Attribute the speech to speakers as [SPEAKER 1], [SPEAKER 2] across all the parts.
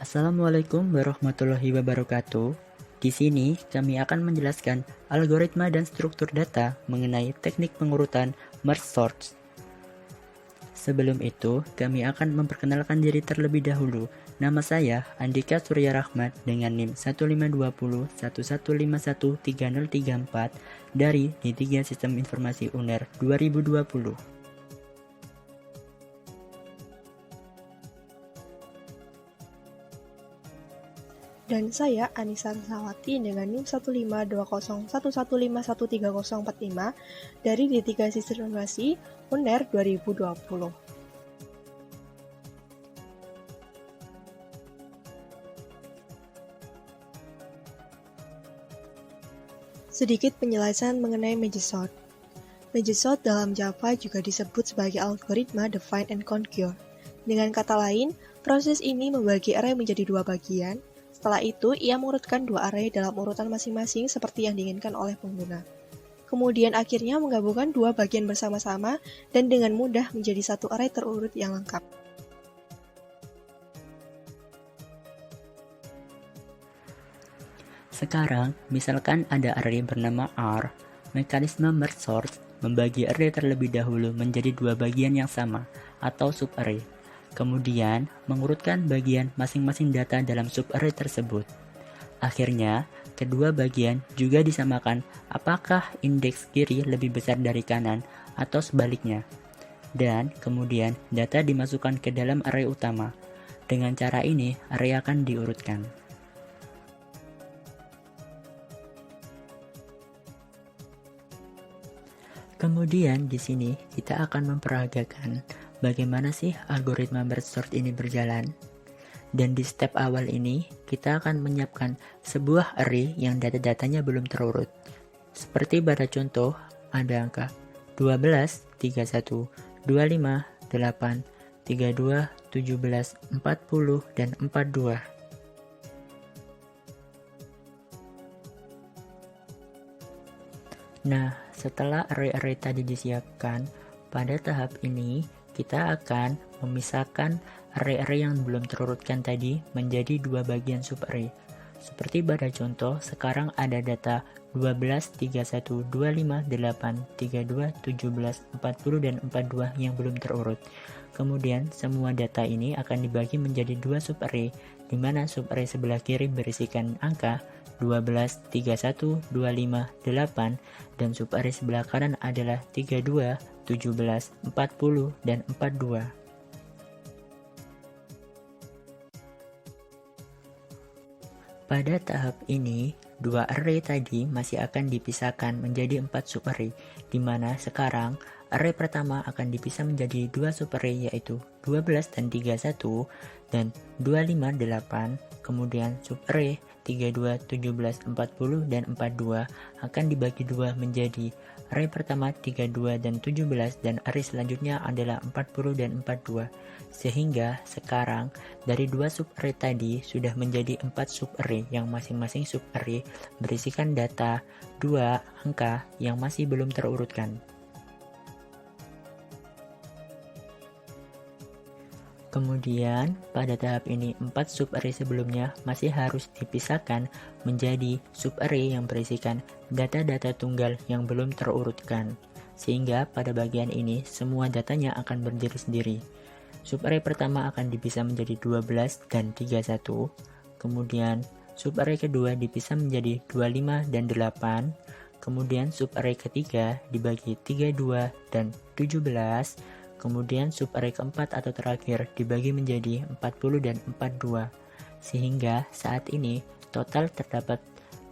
[SPEAKER 1] Assalamualaikum warahmatullahi wabarakatuh. Di sini kami akan menjelaskan algoritma dan struktur data mengenai teknik pengurutan merge sort. Sebelum itu, kami akan memperkenalkan diri terlebih dahulu. Nama saya Andika Surya Rahmat dengan NIM 1520 11513034 dari D3 Sistem Informasi UNER 2020.
[SPEAKER 2] Dan saya Anissa Sawati dengan NIM 152011513045 dari D3 Sistem Informasi UNER 2020. Sedikit penjelasan mengenai merge sort. Merge sort dalam Java juga disebut sebagai algoritma define and conquer. Dengan kata lain, proses ini membagi array menjadi dua bagian. Setelah itu, ia mengurutkan dua array dalam urutan masing-masing seperti yang diinginkan oleh pengguna. Kemudian akhirnya menggabungkan dua bagian bersama-sama dan dengan mudah menjadi satu array terurut yang lengkap.
[SPEAKER 1] Sekarang, misalkan ada array bernama R, mekanisme merge sort membagi array terlebih dahulu menjadi dua bagian yang sama, atau subarray. Kemudian, mengurutkan bagian masing-masing data dalam subarray tersebut. Akhirnya, kedua bagian juga disamakan apakah indeks kiri lebih besar dari kanan atau sebaliknya. Dan kemudian data dimasukkan ke dalam array utama. Dengan cara ini, array akan diurutkan. Kemudian di sini kita akan memperagakan bagaimana sih algoritma merge sort ini berjalan. Dan di step awal ini kita akan menyiapkan sebuah array yang data-datanya belum terurut. Seperti pada contoh ada angka 12, 31, 25, 8, 32, 17, 40, dan 42. Nah, setelah array-array tadi disiapkan, pada tahap ini kita akan memisahkan array-array yang belum terurutkan tadi menjadi dua bagian subarray. Seperti pada contoh, sekarang ada data 12, 31, 25, 8, 32, 17, 40, dan 42 yang belum terurut. Kemudian, semua data ini akan dibagi menjadi dua subarray, di mana subarray sebelah kiri berisikan angka 12, 31, 25, 8, dan subarray sebelah kanan adalah 32, 17, 40, dan 42. Pada tahap ini, dua array tadi masih akan dipisahkan menjadi 4 subarray, di mana sekarang array pertama akan dipisah menjadi dua subarray yaitu 12 dan 31 dan 25, 8, kemudian subarray 32, 17, 40, dan 42 akan dibagi dua menjadi array pertama 32 dan 17 dan array selanjutnya adalah 40 dan 42. Sehingga sekarang dari dua subarray tadi sudah menjadi 4 subarray yang masing-masing subarray berisikan data 2 angka yang masih belum terurutkan. Kemudian, pada tahap ini 4 subarray sebelumnya masih harus dipisahkan menjadi subarray yang berisikan data-data tunggal yang belum terurutkan. Sehingga pada bagian ini semua datanya akan berdiri sendiri. Subarray pertama akan dipisah menjadi 12 dan 31. Kemudian, subarray kedua dipisah menjadi 25 dan 8. Kemudian, subarray ketiga dibagi 32 dan 17. Kemudian subarray keempat atau terakhir dibagi menjadi 40 dan 42. Sehingga saat ini total terdapat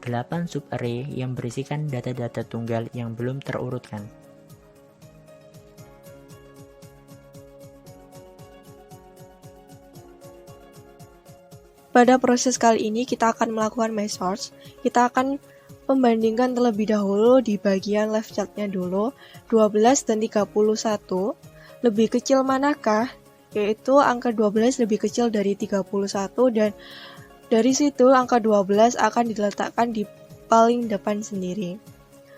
[SPEAKER 1] 8 subarray yang berisikan data-data tunggal yang belum terurutkan.
[SPEAKER 2] Pada proses kali ini kita akan melakukan merge sort. Kita akan membandingkan terlebih dahulu di bagian left childnya dulu, 12 dan 31. Lebih kecil manakah? Yaitu angka 12 lebih kecil dari 31 dan dari situ angka 12 akan diletakkan di paling depan sendiri.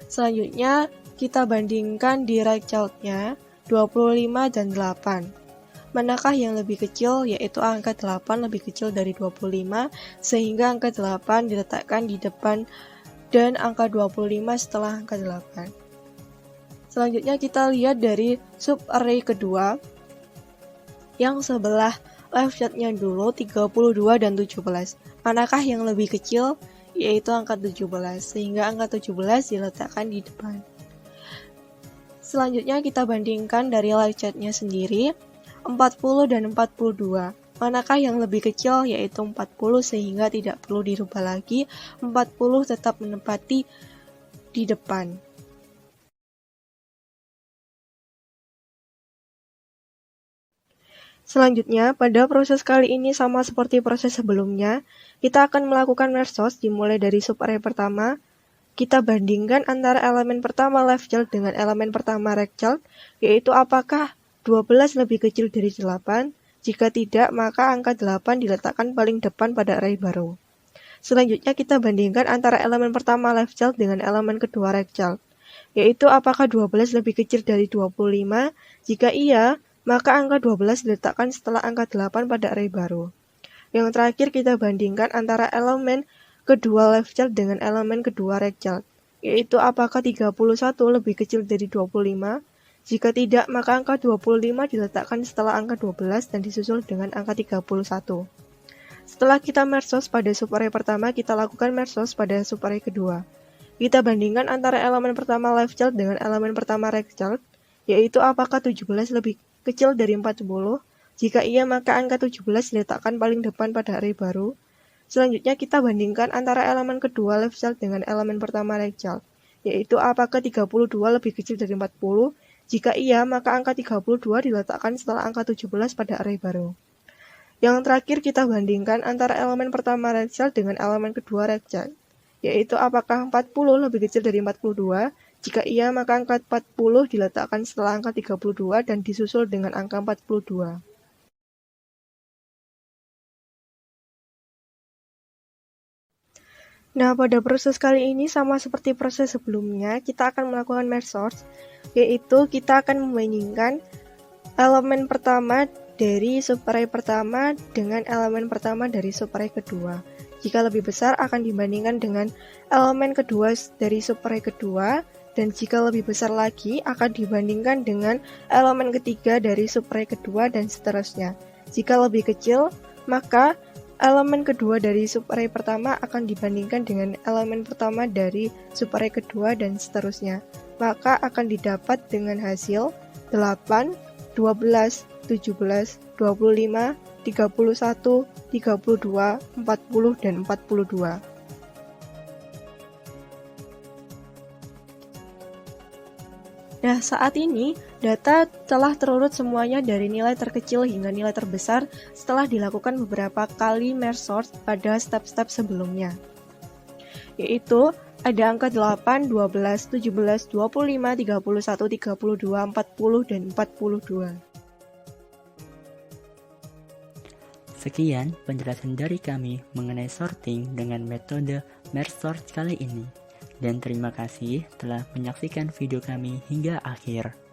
[SPEAKER 2] Selanjutnya kita bandingkan di right childnya 25 dan 8. manakah yang lebih kecil, yaitu angka 8 lebih kecil dari 25, sehingga angka 8 diletakkan di depan dan angka 25 setelah angka 8. Selanjutnya kita lihat dari subarray kedua, yang sebelah left chart-nya dulu 32 dan 17. Manakah yang lebih kecil, yaitu angka 17, sehingga angka 17 diletakkan di depan. Selanjutnya kita bandingkan dari left chart-nya sendiri, 40 dan 42. Manakah yang lebih kecil, yaitu 40, sehingga tidak perlu dirubah lagi, 40 tetap menempati di depan. Selanjutnya, pada proses kali ini sama seperti proses sebelumnya, kita akan melakukan merge sort dimulai dari subarray pertama. Kita bandingkan antara elemen pertama left child dengan elemen pertama right child, yaitu apakah 12 lebih kecil dari 8. Jika tidak, maka angka 8 diletakkan paling depan pada array baru. Selanjutnya kita bandingkan antara elemen pertama left child dengan elemen kedua right child, yaitu apakah 12 lebih kecil dari 25. Jika iya, maka angka 12 diletakkan setelah angka 8 pada array baru. Yang terakhir kita bandingkan antara elemen kedua left child dengan elemen kedua right child, yaitu apakah 31 lebih kecil dari 25. Jika tidak, maka angka 25 diletakkan setelah angka 12 dan disusul dengan angka 31. Setelah kita merge sort pada subarray pertama, kita lakukan merge sort pada subarray kedua. Kita bandingkan antara elemen pertama left child dengan elemen pertama right child, yaitu apakah 17 lebih kecil dari 40. Jika iya, maka angka 17 diletakkan paling depan pada array baru. Selanjutnya kita bandingkan antara elemen kedua left child dengan elemen pertama right child, yaitu apakah 32 lebih kecil dari 40. Jika iya, maka angka 32 diletakkan setelah angka 17 pada array baru. Yang terakhir kita bandingkan antara elemen pertama right child dengan elemen kedua right child, yaitu apakah 40 lebih kecil dari 42. Jika iya, maka angka 40 diletakkan setelah angka 32 dan disusul dengan angka 42. Nah, pada proses kali ini sama seperti proses sebelumnya, kita akan melakukan merge sort, yaitu kita akan membandingkan elemen pertama dari subarray pertama dengan elemen pertama dari subarray kedua. Jika lebih besar akan dibandingkan dengan elemen kedua dari subarray kedua, dan jika lebih besar lagi akan dibandingkan dengan elemen ketiga dari subarray kedua dan seterusnya. Jika lebih kecil, maka elemen kedua dari subarray pertama akan dibandingkan dengan elemen pertama dari subarray kedua dan seterusnya. Maka akan didapat dengan hasil 8, 12, 17, 25, 31, 32, 40, dan 42. Nah, saat ini data telah terurut semuanya dari nilai terkecil hingga nilai terbesar setelah dilakukan beberapa kali merge sort pada step-step sebelumnya. Yaitu ada angka 8, 12, 17, 25, 31, 32, 40, dan 42.
[SPEAKER 1] Sekian penjelasan dari kami mengenai sorting dengan metode merge sort kali ini. Dan terima kasih telah menyaksikan video kami hingga akhir.